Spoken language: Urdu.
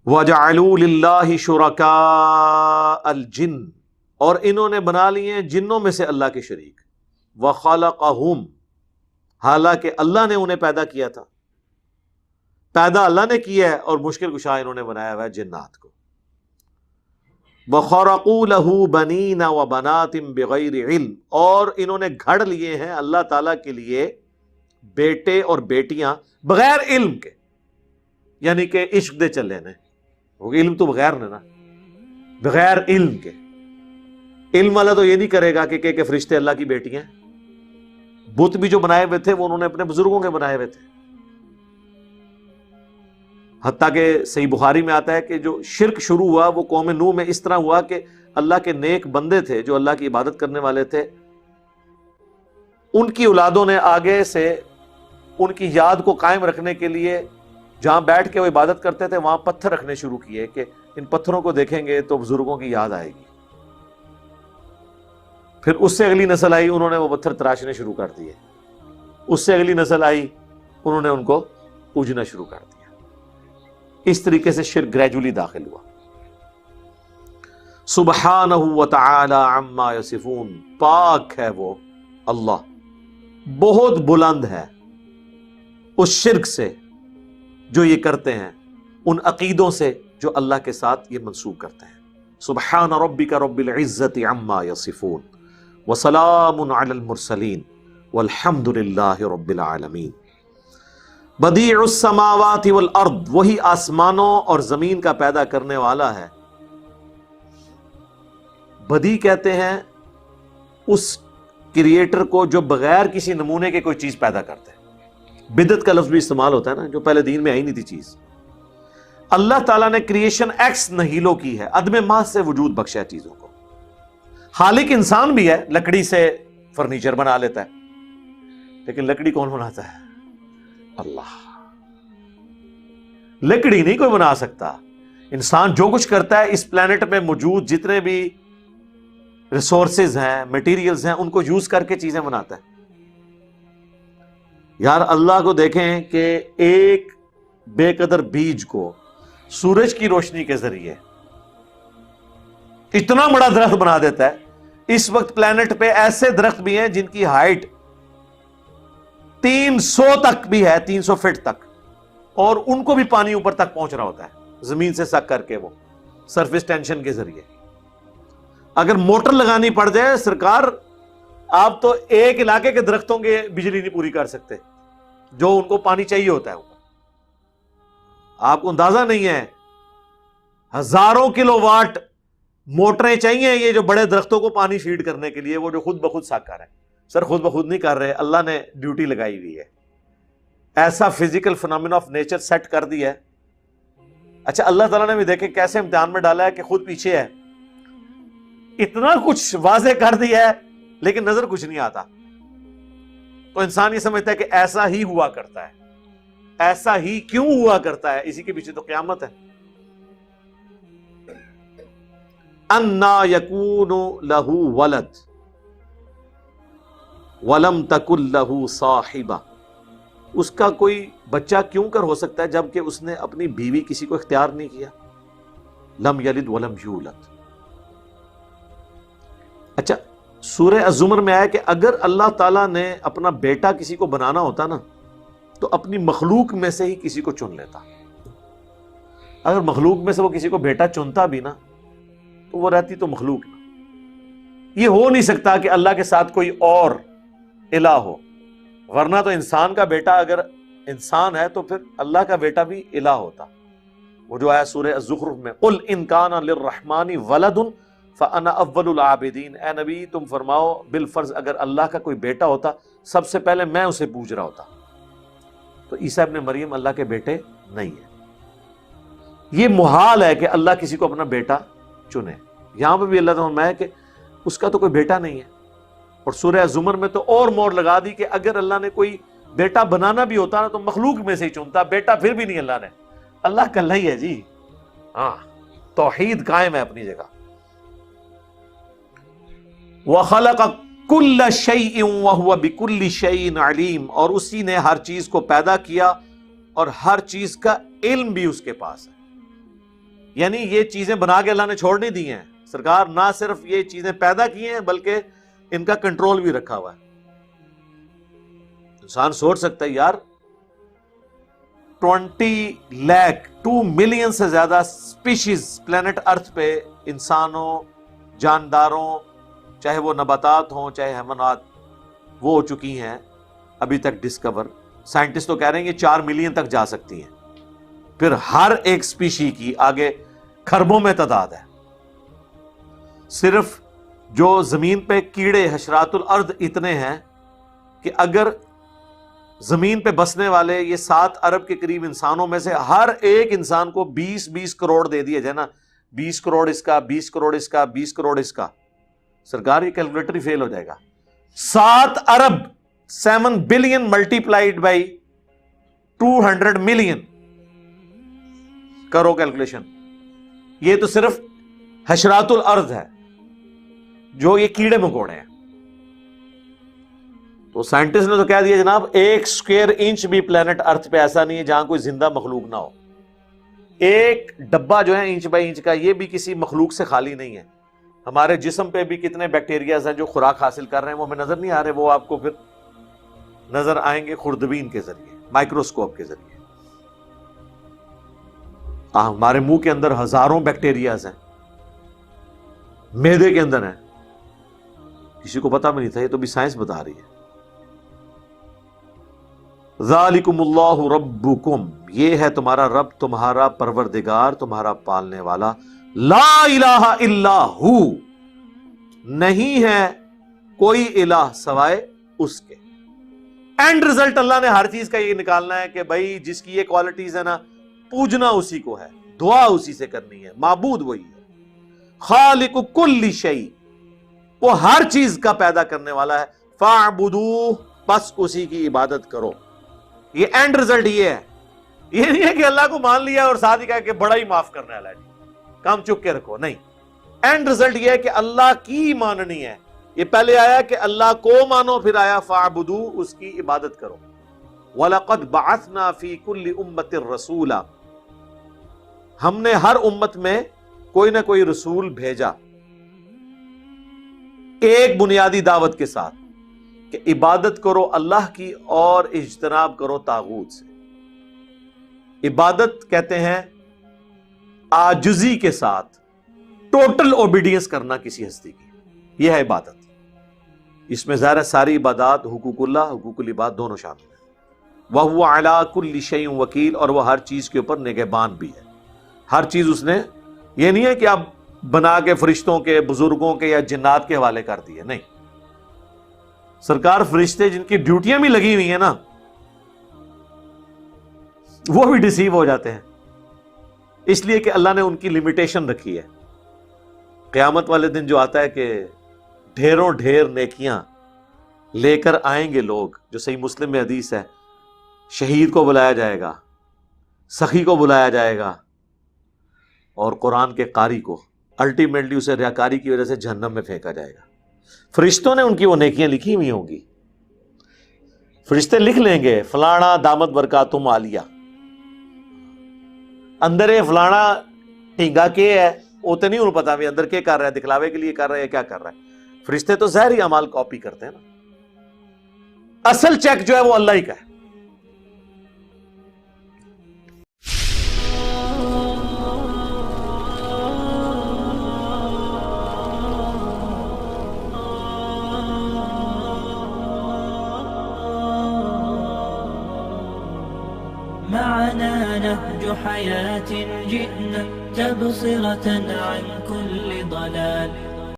وَجَعَلُوا لِلَّهِ شُرَكَاءَ الْجِنِّ، اور انہوں نے بنا لیے ہیں جنوں میں سے اللہ کے شریک. وَخَلَقَهُمْ، حالانکہ اللہ نے انہیں پیدا کیا تھا. پیدا اللہ نے کیا ہے اور مشکل کشا انہوں نے بنایا ہوا ہے جنات کو. وَخَرَقُوا لَهُ بَنِينَ وَبَنَاتٍ بِغَيْرِ عِلْمٍ، اور انہوں نے گھڑ لیے ہیں اللہ تعالیٰ کے لیے بیٹے اور بیٹیاں بغیر علم کے، یعنی کہ عشق دے چلے نے. وہ علم تو بغیر نے نا، بغیر علم کے. علم والا تو یہ نہیں کرے گا کہ فرشتے اللہ کی بیٹیاں ہیں. بت بھی جو بنائے ہوئے تھے وہ انہوں نے اپنے بزرگوں کے بنائے ہوئے تھے. حتیٰ کہ صحیح بخاری میں آتا ہے کہ جو شرک شروع ہوا وہ قوم نوح میں اس طرح ہوا کہ اللہ کے نیک بندے تھے جو اللہ کی عبادت کرنے والے تھے، ان کی اولادوں نے آگے سے ان کی یاد کو قائم رکھنے کے لیے جہاں بیٹھ کے وہ عبادت کرتے تھے وہاں پتھر رکھنے شروع کیے کہ ان پتھروں کو دیکھیں گے تو بزرگوں کی یاد آئے گی. پھر اس سے اگلی نسل آئی، انہوں نے وہ پتھر تراشنے شروع کر دیے. اس سے اگلی نسل آئی، انہوں نے ان کو پوجنا شروع کر دیا. اس طریقے سے شرک گریجولی داخل ہوا. سبحانہ وتعالی عما یصفون، پاک ہے وہ اللہ، بہت بلند ہے اس شرک سے جو یہ کرتے ہیں، ان عقیدوں سے جو اللہ کے ساتھ یہ منسوب کرتے ہیں. سبحان ربک رب العزت عما یصفون وسلام علی المرسلین والحمد للہ رب العالمین. بدیع السماوات والارض، وہی آسمانوں اور زمین کا پیدا کرنے والا ہے. بدیع کہتے ہیں اس کریٹر کو جو بغیر کسی نمونے کے کوئی چیز پیدا کرتے ہیں. بدعت کا لفظ بھی استعمال ہوتا ہے نا، جو پہلے دین میں آئی نہیں تھی چیز. اللہ تعالیٰ نے کریشن ایکس نہیلو کی ہے، عدم محض سے وجود بخشا ہے چیزوں کو. خالق انسان بھی ہے، لکڑی سے فرنیچر بنا لیتا ہے، لیکن لکڑی کون بناتا ہے؟ اللہ. لکڑی نہیں کوئی بنا سکتا. انسان جو کچھ کرتا ہے اس پلانٹ میں موجود جتنے بھی ریسورسز ہیں، میٹیریلز ہیں، ان کو یوز کر کے چیزیں بناتا ہے. یار اللہ کو دیکھیں کہ ایک بے قدر بیج کو سورج کی روشنی کے ذریعے اتنا بڑا درخت بنا دیتا ہے. اس وقت پلانٹ پہ ایسے درخت بھی ہیں جن کی ہائٹ 300 تک بھی ہے، 300 فٹ تک، اور ان کو بھی پانی اوپر تک پہنچ رہا ہوتا ہے زمین سے سک کر کے، وہ سرفیس ٹینشن کے ذریعے. اگر موٹر لگانی پڑ جائے سرکار، آپ تو ایک علاقے کے درختوں کے بجلی نہیں پوری کر سکتے جو ان کو پانی چاہیے ہوتا ہے اوپر. آپ کو اندازہ نہیں ہے، ہزاروں کلو واٹ موٹریں چاہیے یہ جو بڑے درختوں کو پانی فیڈ کرنے کے لیے، وہ جو خود بخود سک کر رہے ہیں. سر خود بخود نہیں کر رہے، اللہ نے ڈیوٹی لگائی ہوئی ہے. ایسا physical phenomena of nature set کر دیا ہے. اچھا اللہ تعالیٰ نے بھی دیکھے کیسے امتحان میں ڈالا ہے کہ خود پیچھے ہے، اتنا کچھ واضح کر دیا ہے لیکن نظر کچھ نہیں آتا. تو انسان یہ سمجھتا ہے کہ ایسا ہی ہوا کرتا ہے. ایسا ہی کیوں ہوا کرتا ہے؟ اسی کے پیچھے تو قیامت ہے. انا یکون لہ ولد ولم تکن لہ صاحبہ، اس کا کوئی بچہ کیوں کر ہو سکتا ہے جبکہ اس نے اپنی بیوی کسی کو اختیار نہیں کیا. لم یلد ولم یولد. اچھا سورہ الزمر میں آیا کہ اگر اللہ تعالیٰ نے اپنا بیٹا کسی کو بنانا ہوتا نا تو اپنی مخلوق میں سے ہی کسی کو چن لیتا. اگر مخلوق میں سے وہ کسی کو بیٹا چنتا بھی نا تو وہ رہتی تو مخلوق نا. یہ ہو نہیں سکتا کہ اللہ کے ساتھ کوئی اور الہ ہو، ورنہ تو انسان کا بیٹا اگر انسان ہے تو پھر اللہ کا بیٹا بھی الہ ہوتا. وہ جو آیا سورہ الزخرف میں، قل ان کان للرحمن ولد فانا اول العابدین، اے نبی تم فرماؤ بالفرض اگر اللہ کا کوئی بیٹا ہوتا سب سے پہلے میں اسے پوج رہا ہوتا. تو عیسیٰ ابن مریم اللہ کے بیٹے نہیں ہیں. یہ محال ہے کہ اللہ کسی کو اپنا بیٹا چنے. یہاں پہ بھی اللہ تعالیٰ فرمایا کہ اس کا تو کوئی بیٹا نہیں ہے. اور سورہ زمر میں تو اور مور لگا دی کہ اگر اللہ نے کوئی بیٹا بنانا بھی ہوتا نا تو مخلوق میں سے ہی چنتا. بیٹا پھر بھی نہیں اللہ نے. اللہ کلّا ہی ہے جی. ہاں توحید قائم ہے اپنی جگہ. وَخَلَقَ كُلَّ شَيْءٍ وَهُوَ بِكُلِّ شَيْءٍ عَلِيمٌ، اور اسی نے ہر چیز کو پیدا کیا اور ہر چیز کا علم بھی اس کے پاس ہے. یعنی یہ چیزیں بنا کے اللہ نے چھوڑ نہیں دی ہیں. سرکار نہ صرف یہ چیزیں پیدا کی ہیں بلکہ ان کا کنٹرول بھی رکھا ہوا ہے. انسان سوچ سکتا ہے یار 20 لاکھ 2 ملین سے زیادہ سپیشیز پلانٹ ارتھ پہ انسانوں، جانداروں، چاہے وہ نباتات ہوں چاہے حیوانات، وہ ہو چکی ہیں ابھی تک ڈسکور. سائنٹسٹ تو کہہ رہے ہیں کہ 4 ملین تک جا سکتی ہیں. پھر ہر ایک سپیشی کی آگے کھربوں میں تعداد ہے. صرف جو زمین پہ کیڑے حشرات الارض اتنے ہیں کہ اگر زمین پہ بسنے والے یہ 7 ارب کے قریب انسانوں میں سے ہر ایک انسان کو 20 کروڑ دے دیا جائے نا، 20 کروڑ اس کا، 20 کروڑ اس کا، 20 کروڑ اس کا، سرکار یہ کیلکولیٹر ہی فیل ہو جائے گا. 7 ارب 7 بلین ملٹیپلائڈ بائی 200 ملین، کرو کیلکولیشن. یہ تو صرف حشرات الارض ہے جو یہ کیڑے مکوڑے ہیں. تو سائنٹسٹ نے تو کہہ دیا جناب 1 اسکوائر انچ بھی پلانٹ ارتھ پہ ایسا نہیں ہے جہاں کوئی زندہ مخلوق نہ ہو. ایک ڈبہ جو ہے انچ بائی انچ کا، یہ بھی کسی مخلوق سے خالی نہیں ہے. ہمارے جسم پہ بھی کتنے بیکٹیریاز ہیں جو خوراک حاصل کر رہے ہیں، وہ ہمیں نظر نہیں آ رہے، وہ آپ کو پھر نظر آئیں گے خوردبین کے ذریعے، مائکروسکوپ کے ذریعے. ہمارے منہ کے اندر ہزاروں بیکٹیریاز ہیں، معدے کے اندر ہیں، کسی کو پتا بھی نہیں تھا، یہ تو بھی سائنس بتا رہی ہے. ذالکم اللہ ربکم، یہ ہے تمہارا رب، تمہارا پروردگار، تمہارا پالنے والا. لا الہ الا ہو، نہیں ہے کوئی الہ سوائے اس کے. اینڈ رزلٹ اللہ نے ہر چیز کا یہ نکالنا ہے کہ بھائی جس کی یہ کوالٹیز ہے نا، پوجنا اسی کو ہے، دعا اسی سے کرنی ہے، معبود وہی ہے. خالق کل شیء، وہ ہر چیز کا پیدا کرنے والا ہے. فاعبدوہ، بس اسی کی عبادت کرو. یہ اینڈ رزلٹ یہ ہے. یہ نہیں ہے کہ اللہ کو مان لیا اور ساتھ ہی کہا کہ بڑا ہی معاف کرنے والا ہے، جی کام چک کے رکھو. نہیں، اینڈ رزلٹ یہ ہے کہ اللہ کی ماننی ہے. یہ پہلے آیا کہ اللہ کو مانو، پھر آیا فاعبدوہ، اس کی عبادت کرو. وَلَقَدْ بَعَثْنَا فِي كُلِّ أُمَّةٍ رَسُولًا، ہم نے ہر امت میں کوئی نہ کوئی رسول بھیجا ایک بنیادی دعوت کے ساتھ کہ عبادت کرو اللہ کی اور اجتناب کرو طاغوت سے. عبادت کہتے ہیں عاجزی کے ساتھ ٹوٹل اوبیڈینس کرنا کسی ہستی کی، یہ ہے عبادت. اس میں ظاہر ہے ساری عبادات، حقوق اللہ، حقوق العباد دونوں شامل ہیں. وَهُوَ عَلَىٰ كُلِّ شَيْءٍ وَكِيلٌ، اور وہ ہر چیز کے اوپر نگہبان بھی ہے. ہر چیز اس نے، یہ نہیں ہے کہ آپ بنا کے فرشتوں کے، بزرگوں کے یا جنات کے حوالے کر دیے، نہیں. سرکار فرشتے جن کی ڈیوٹیاں بھی لگی ہوئی ہیں نا، وہ بھی ڈسیو ہو جاتے ہیں، اس لیے کہ اللہ نے ان کی لمیٹیشن رکھی ہے. قیامت والے دن جو آتا ہے کہ ڈھیروں ڈھیر نیکیاں لے کر آئیں گے لوگ، جو صحیح مسلم میں حدیث ہے، شہید کو بلایا جائے گا، سخی کو بلایا جائے گا، اور قرآن کے قاری کو الٹیمیٹلی اسے ریاکاری کی وجہ سے جہنم میں پھینکا جائے گا. فرشتوں نے ان کی وہ نیکیاں لکھی ہوئی ہوں گی. فرشتے لکھ لیں گے فلانا دامت برکاتہم عالیہ، اندر فلانا ٹھینگا کے ہے، وہ تو نہیں انہوں پتا بھی اندر کیا کر رہا ہے، دکھلاوے کے لیے کر رہا ہے کیا کر رہا ہے. فرشتے تو ظاہری اعمال کاپی کرتے ہیں نا، اصل چیک جو ہے وہ اللہ ہی کا ہے. معنا نهج حياة جئنا تبصرة عن كل ضلال